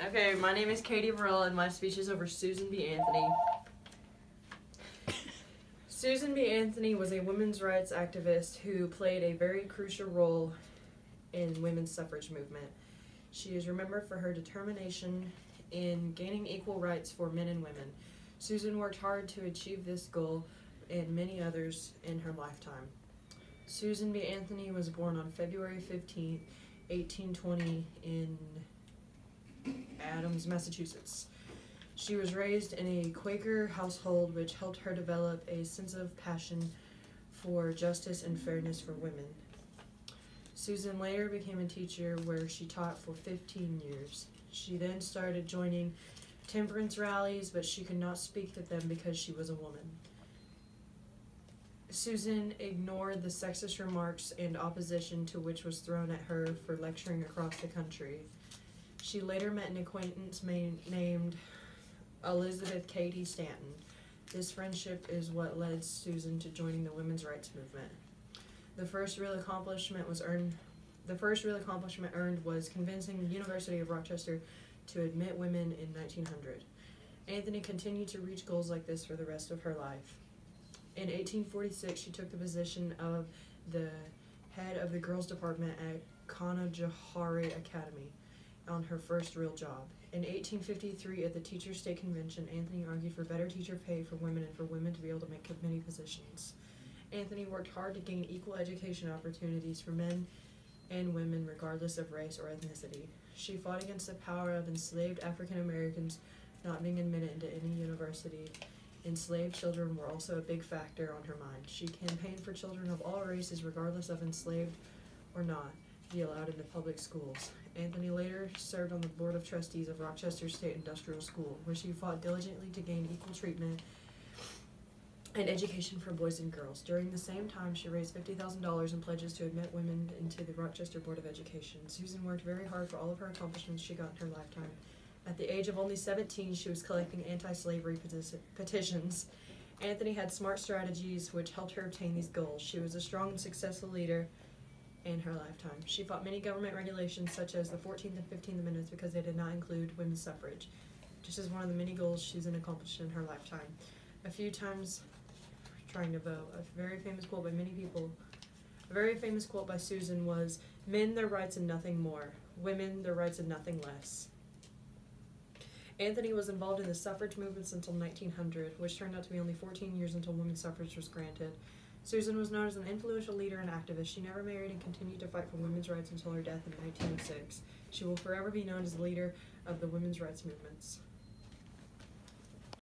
Okay, my name is Katie Burrell, and my speech is over Susan B. Anthony. Susan B. Anthony was a women's rights activist who played a very crucial role in women's suffrage movement. She is remembered for her determination in gaining equal rights for men and women. Susan worked hard to achieve this goal and many others in her lifetime. Susan B. Anthony was born on February 15, 1820 in Adams, Massachusetts. She was raised in a Quaker household, which helped her develop a sense of passion for justice and fairness for women. Susan later became a teacher where she taught for 15 years. She then started joining temperance rallies, but she could not speak at them because she was a woman. Susan ignored the sexist remarks and opposition to which was thrown at her for lecturing across the country. She later met an acquaintance named Elizabeth Cady Stanton. This friendship is what led Susan to joining the women's rights movement. The first real accomplishment earned was convincing the University of Rochester to admit women in 1900. Anthony continued to reach goals like this for the rest of her life. In 1846, she took the position of the head of the girls' department at Canajoharie Academy on her first real job. In 1853, at the Teachers' State Convention, Anthony argued for better teacher pay for women and for women to be able to make many positions. Anthony worked hard to gain equal education opportunities for men and women regardless of race or ethnicity. She fought against the power of enslaved African Americans not being admitted into any university. Enslaved children were also a big factor on her mind. She campaigned for children of all races, regardless of enslaved or not, be allowed into public schools. Anthony later served on the Board of Trustees of Rochester State Industrial School, where she fought diligently to gain equal treatment and education for boys and girls. During the same time, she raised $50,000 in pledges to admit women into the Rochester Board of Education. Susan worked very hard for all of her accomplishments she got in her lifetime. At the age of only 17, she was collecting anti-slavery petitions. Anthony had smart strategies which helped her obtain these goals. She was a strong and successful leader in her lifetime. She fought many government regulations such as the 14th and 15th Amendments because they did not include women's suffrage. Just as one of the many goals Susan accomplished in her lifetime. A few times trying to vote. A very famous quote by many people. A very famous quote by Susan was, "Men their rights and nothing more. Women their rights and nothing less." Anthony was involved in the suffrage movements until 1900, which turned out to be only 14 years until women's suffrage was granted. Susan was known as an influential leader and activist. She never married and continued to fight for women's rights until her death in 1906. She will forever be known as the leader of the women's rights movements.